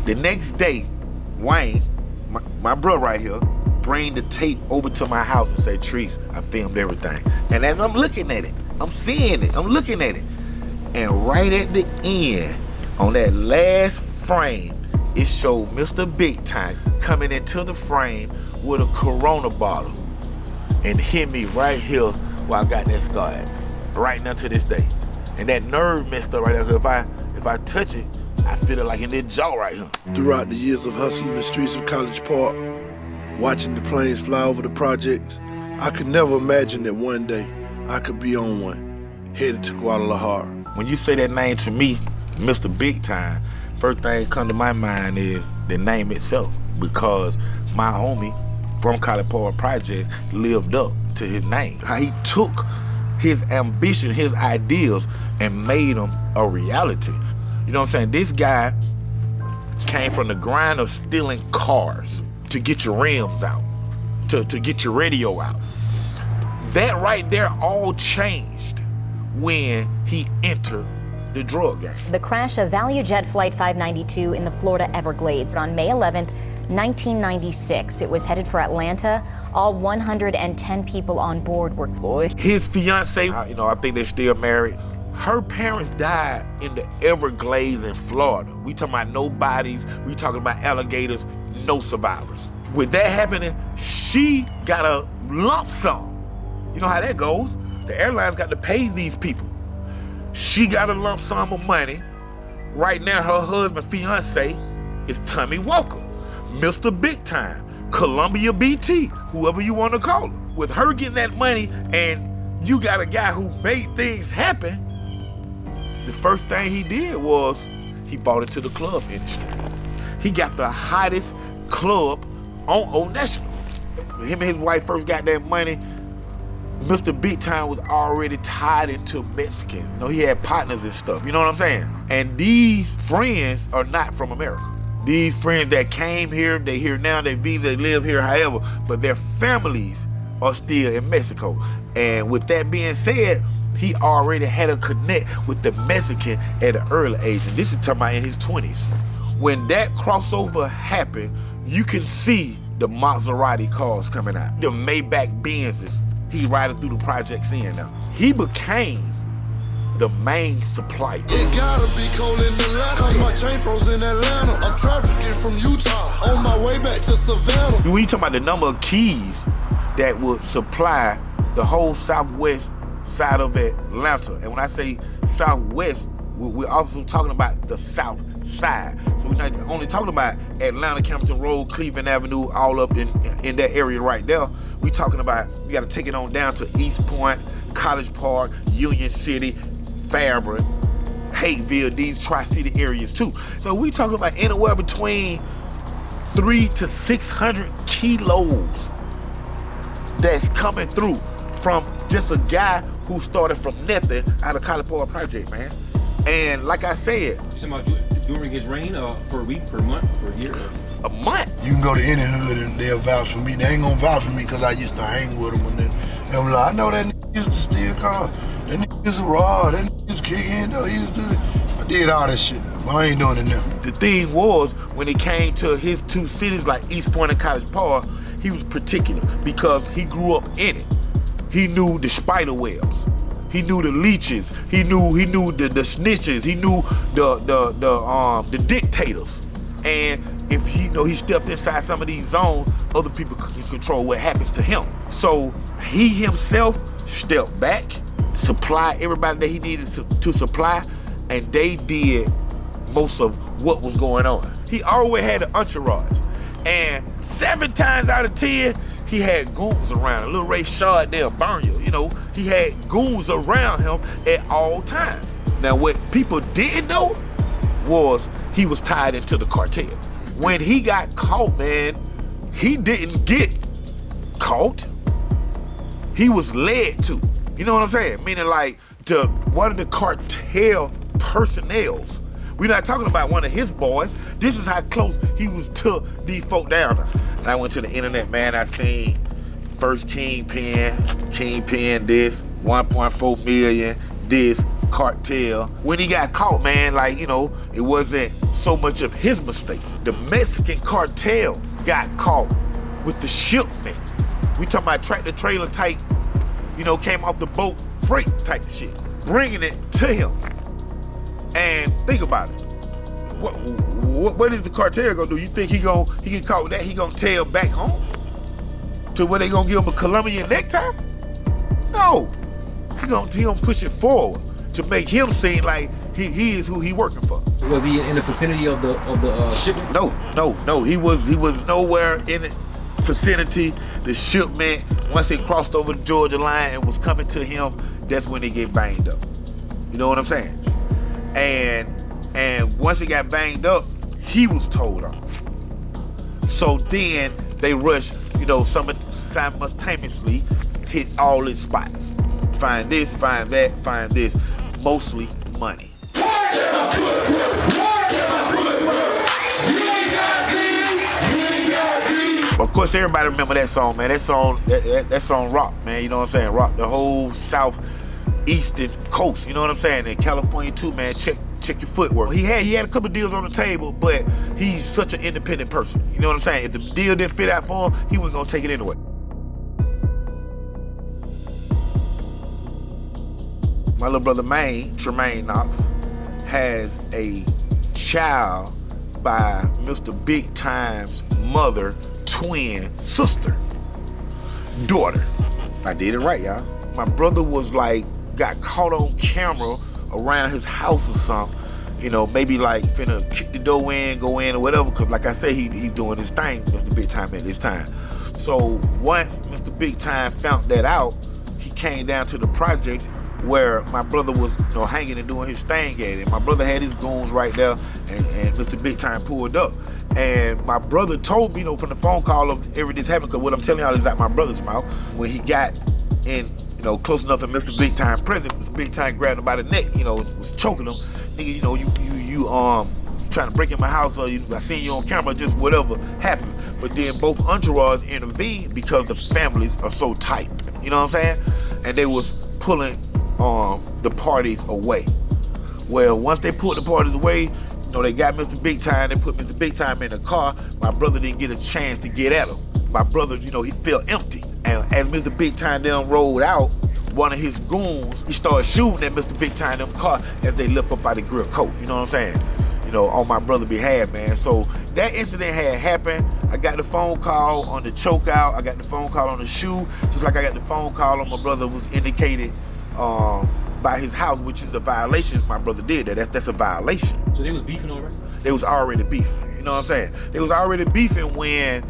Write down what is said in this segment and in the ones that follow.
The next day, Wayne, my brother right here, bring the tape over to my house and say, Treese, I filmed everything. And as I'm looking at it, I'm seeing it, I'm looking at it. And right at the end, on that last frame, it showed Mr. Bigg Time coming into the frame with a Corona bottle and hit me right here where I got that scar at, right now to this day. And that nerve messed up right there. If I touch it, I feel it like in this jaw right here. Throughout the years of hustling the streets of College Park, watching the planes fly over the projects, I could never imagine that one day I could be on one, headed to Guadalajara. When you say that name to me, Mr. Bigg Time, first thing that come to my mind is the name itself, because my homie from College Park Projects lived up to his name. How he took his ambition, his ideals, and made them a reality. You know what I'm saying? This guy came from the grind of stealing cars to get your rims out, to get your radio out. That right there all changed when he entered the drug game. The crash of ValuJet Flight 592 in the Florida Everglades on May 11th, 1996. It was headed for Atlanta. All 110 people on board were killed. His fiance, I think they're still married. Her parents died in the Everglades in Florida. We talking about no bodies, we talking about alligators, no survivors. With that happening, she got a lump sum. You know how that goes. The airlines got to pay these people. She got a lump sum of money. Right now, her husband, fiance, is Tommy Walker, Mr. Bigg Time, Columbia BT, whoever you want to call her. With her getting that money and you got a guy who made things happen, the first thing he did was he bought into the club industry. He got the hottest club on Old National. When him and his wife first got that money, Mr. Bigg Time was already tied into Mexicans. He had partners and stuff, you know what I'm saying? And these friends are not from America. These friends that came here, they here now, they visa, they live here, however, but their families are still in Mexico. And with that being said, he already had a connect with the Mexican at an early age, and this is talking about in his 20s. When that crossover happened, you can see the Maserati cars coming out, the Maybach Benzes. He riding through the projects in now. He became the main supplier. It gotta be cold in Atlanta, cause my chain froze in Atlanta. I'm trafficking from Utah, on my way back to Savannah. We talking about the number of keys that would supply the whole southwest side of Atlanta. And when I say southwest, we're also talking about the south side. So we're not only talking about Atlanta, Campbellton Road, Cleveland Avenue, all up in that area right there. We're talking about, you gotta take it on down to East Point, College Park, Union City, Fairburn, Hateville, these Tri-City areas too. So we talking about anywhere between 300 to 600 kilos that's coming through from just a guy who started from nothing out of College Park Project, man. And like I said, you talking about during his reign, per week, per month, per year? A month. You can go to any hood and they'll vouch for me. They ain't gonna vouch for me because I used to hang with them. And I'm like, I know that nigga used to steal cars. That nigga used to rob. That nigga used to kick in though. He used to do that. I did all that shit, but I ain't doing it now. The thing was, when it came to his two cities like East Point and College Park, he was particular because he grew up in it. He knew the spider webs. He knew the leeches. He knew the snitches. He knew the dictators. And if he stepped inside some of these zones, other people could control what happens to him. So he himself stepped back, supplied everybody that he needed to supply, and they did most of what was going on. He always had an entourage. And 7 times out of 10, he had goons around him. Little Ray Shard, they'll burn you. He had goons around him at all times. Now, what people didn't know was he was tied into the cartel. When he got caught, man, he didn't get caught. He was led to. You know what I'm saying? Meaning like to one of the cartel personnels. We're not talking about one of his boys. This is how close he was to these folk down there. And I went to the internet, man, I seen first Kingpin this, 1.4 million, this, Cartel. When he got caught, man, it wasn't so much of his mistake. The Mexican cartel got caught with the shipment. We talking about tractor trailer type, came off the boat, freight type shit, bringing it to him. And think about it. What is the cartel gonna do? You think he get caught with that? He gonna tail back home to where they gonna give him a Colombian necktie? No, he gonna push it forward to make him seem like he is who he working for. Was he in the vicinity of the shipment? No. He was nowhere in the vicinity. The shipment, once it crossed over the Georgia line and was coming to him, that's when they get banged up. You know what I'm saying? And once it got banged up, he was told off. So then they rushed, simultaneously hit all its spots. Find this, find that, find this. Mostly money. Of course, everybody remember that song, man. That song rock, man. You know what I'm saying? Rock the whole southeastern coast. You know what I'm saying? In California too, man. Check your footwork. He had a couple deals on the table, but he's such an independent person. You know what I'm saying? If the deal didn't fit out for him, he wasn't gonna take it anyway. My little brother Tremaine Knox, has a child by Mr. Bigg Time's mother, twin sister, daughter. I did it right, y'all. My brother got caught on camera around his house or something, maybe finna kick the door in, go in or whatever, because like I said, he's doing his thing, Mr. Bigg Time at this time. So once Mr. Bigg Time found that out, he came down to the projects where my brother was hanging and doing his thing at it. And my brother had his goons right there, and Mr. Bigg Time pulled up. And my brother told me, from the phone call of everything that's happened, because what I'm telling y'all is out my brother's mouth. When he got in, close enough in Mr. Bigg Time present, Mr. Bigg Time grabbed him by the neck, was choking him. Nigga, you trying to break in my house, or I seen you on camera, just whatever happened. But then both entourages intervened because the families are so tight. You know what I'm saying? And they was pulling the parties away. Well, once they pulled the parties away, they got Mr. Bigg Time, they put Mr. Bigg Time in the car. My brother didn't get a chance to get at him. My brother, he felt empty. And as Mr. Bigg Time then rolled out, one of his goons, he started shooting at Mr. Bigg Time in the car as they lift up out the grill coat. You know what I'm saying? On my brother's behalf, man. So that incident had happened. I got the phone call on the choke out. I got the phone call on the shoe, just like I got the phone call on my brother was indicated by his house, which is a violation. My brother did that. That's a violation. So they was beefing already? They was already beefing. You know what I'm saying? They was already beefing when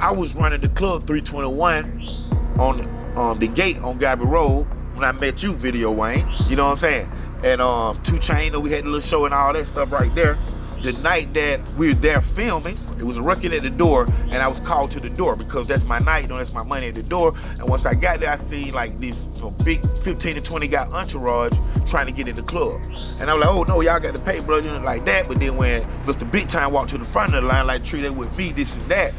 I was running the club 321 on the gate on Gabby Road when I met you, Video Wayne. You know what I'm saying? And 2 Chainz, we had a little show and all that stuff right there. The night that we were there filming, it was a rookie at the door, and I was called to the door because that's my night, that's my money at the door. And once I got there, I seen this big 15 to 20 guy entourage trying to get in the club. And I was like, oh no, y'all got to pay, bro, like that. But then when Mr. Bigg Time walked to the front of the line, like treated with me, this and that,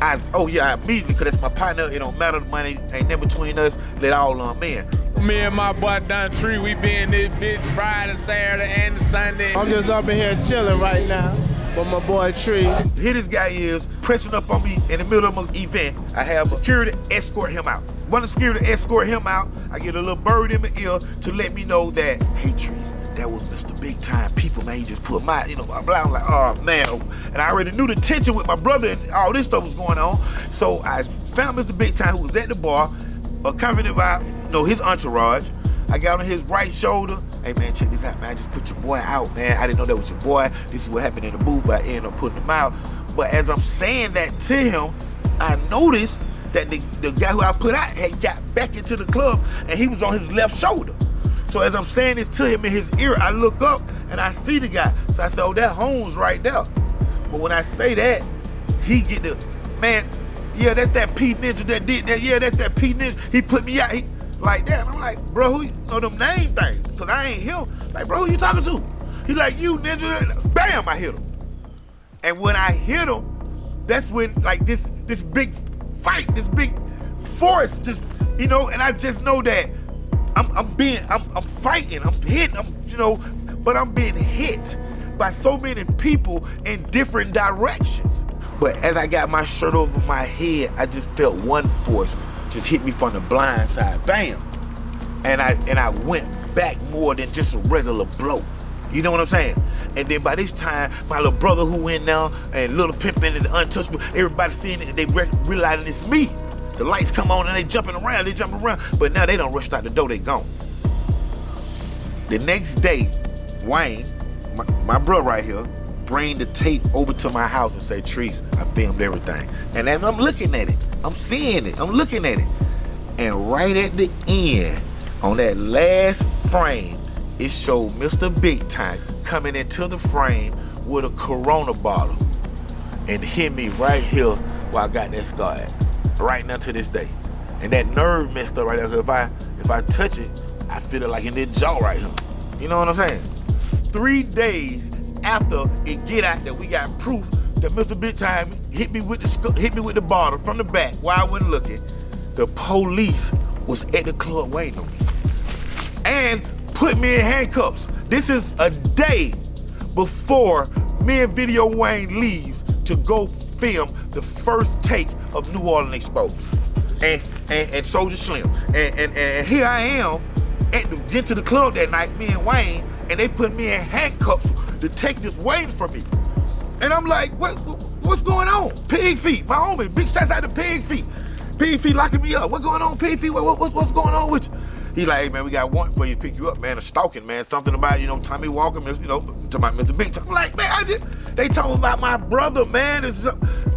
I immediately, because that's my partner, it don't matter, the money ain't never between us, let all on in. Me and my boy Don Tree, we be in this bitch Friday, Saturday, and Sunday. I'm just up in here chilling right now with my boy Tree. Here this guy is pressing up on me in the middle of an event. I have security escort him out. One of the security escort him out, I get a little bird in my ear to let me know that, hey Tree, that was Mr. Bigg Time people, man. He just put my, blah, blah. I'm like, oh man. And I already knew the tension with my brother and all this stuff was going on. So I found Mr. Bigg Time, who was at the bar, accompanied by, his entourage. I got on his right shoulder. Hey man, check this out, man. I just put your boy out, man. I didn't know that was your boy. This is what happened in the booth, but I ended up putting him out. But as I'm saying that to him, I noticed that the guy who I put out had got back into the club and he was on his left shoulder. So as I'm saying this to him in his ear, I look up and I see the guy. So I said, oh, that Holmes right there. But when I say that, he get the, man, yeah, that's that P Ninja that did that. Yeah, that's that P Ninja. He put me out like that. And I'm like, bro, who them name things? Because I ain't him. Like, bro, who you talking to? He like, you Ninja. Bam, I hit him. And when I hit him, that's when this big fight, this big force just, and I just know that I'm fighting, I'm hitting, but I'm being hit by so many people in different directions. But as I got my shirt over my head, I just felt one force just hit me from the blind side, bam. And I went back more than just a regular blow. You know what I'm saying? And then by this time, my little brother who went now, and little Pimpin' and the Untouchable, everybody seeing it, and they realizing it's me. The lights come on and they jumping around, but now they don't rush out the door, they gone. The next day, Wayne, my brother right here, bring the tape over to my house and say, Trees, I filmed everything. And as I'm looking at it, I'm seeing it, I'm looking at it. And right at the end, on that last frame, it showed Mr. Bigg Time coming into the frame with a Corona bottle and hit me right here where I got that scar at, right now to this day. And that nerve messed up right there, because if I touch it, I feel it like in this jaw right here. You know what I'm saying? 3 days after it get out that we got proof that Mr. Bigg Time hit me with the bottle from the back while I wasn't looking, the police was at the club waiting on me and put me in handcuffs. This is a day before me and Video Wayne leaves to go film the first take of New Orleans Exposed and Soulja Slim. And here I am get to the club that night, me and Wayne, and they put me in handcuffs to take this Wayne from me. And I'm like, what's going on? Pig Feet, my homie, big shouts out to Pig Feet. Pig Feet locking me up. What's going on, Pig Feet? What's going on with you? He like, hey man, we got a warrant for you to pick you up, man. A stalking, man. Something about, Tommy Walker, talking about Mr. Bigg Time. I'm like, man, they talking about my brother, man.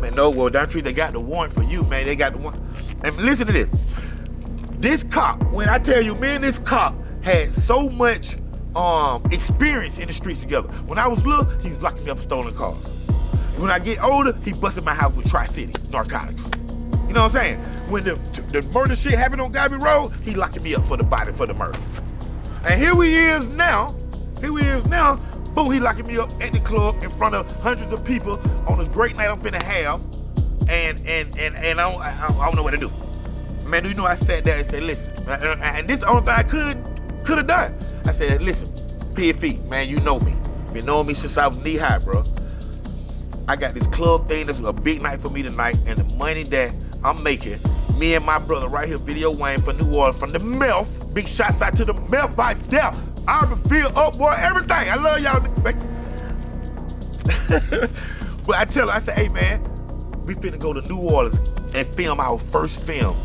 Man, no, well, down street, they got the warrant for you, man. They got the warrant. And listen to this. This cop, when I tell you, me and this cop had so much experience in the streets together. When I was little, he was locking me up for stolen cars. When I get older, he busted my house with Tri-City narcotics. You know what I'm saying? When the murder shit happened on Gabby Road, he locking me up for the body, for the murder. And here we is now, boom, he locking me up at the club in front of hundreds of people on a great night I'm finna have, and I don't know what to do. Man, do you know I sat there and said, listen, and this is the only thing I could have done. I said, listen, Pig Feet, man, you know me. Been knowing me since I was knee high, bro. I got this club thing that's a big night for me tonight, and the money that I'm making, me and my brother right here, Video Wayne from New Orleans, from the Meth, big shots out to the Meth right there. Iberville, up, boy, everything. I love y'all, man. But I tell her, I say, hey man, we finna go to New Orleans and film our first film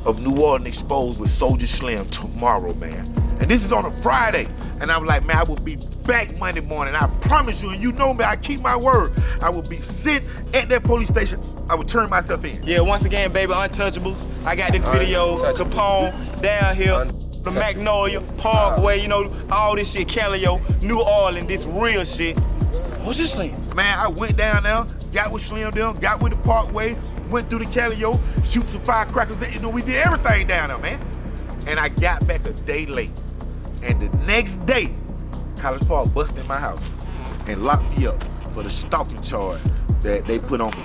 of New Orleans Exposed with Soulja Slim tomorrow, man. And this is on a Friday. And I'm like, man, I will be back Monday morning. I promise you, and you know me, I keep my word. I will be sitting at that police station. I will turn myself in. Yeah, once again, baby, Untouchables. I got this video, Capone, down here, the Magnolia, Parkway, all this shit, Calio, New Orleans, this real shit. What's this Slim? Man, I went down there, got with Slim down, got with the Parkway, went through the Calio, shoot some firecrackers, we did everything down there, man. And I got back a day late. And the next day, College Park busted my house and locked me up for the stalking charge that they put on me.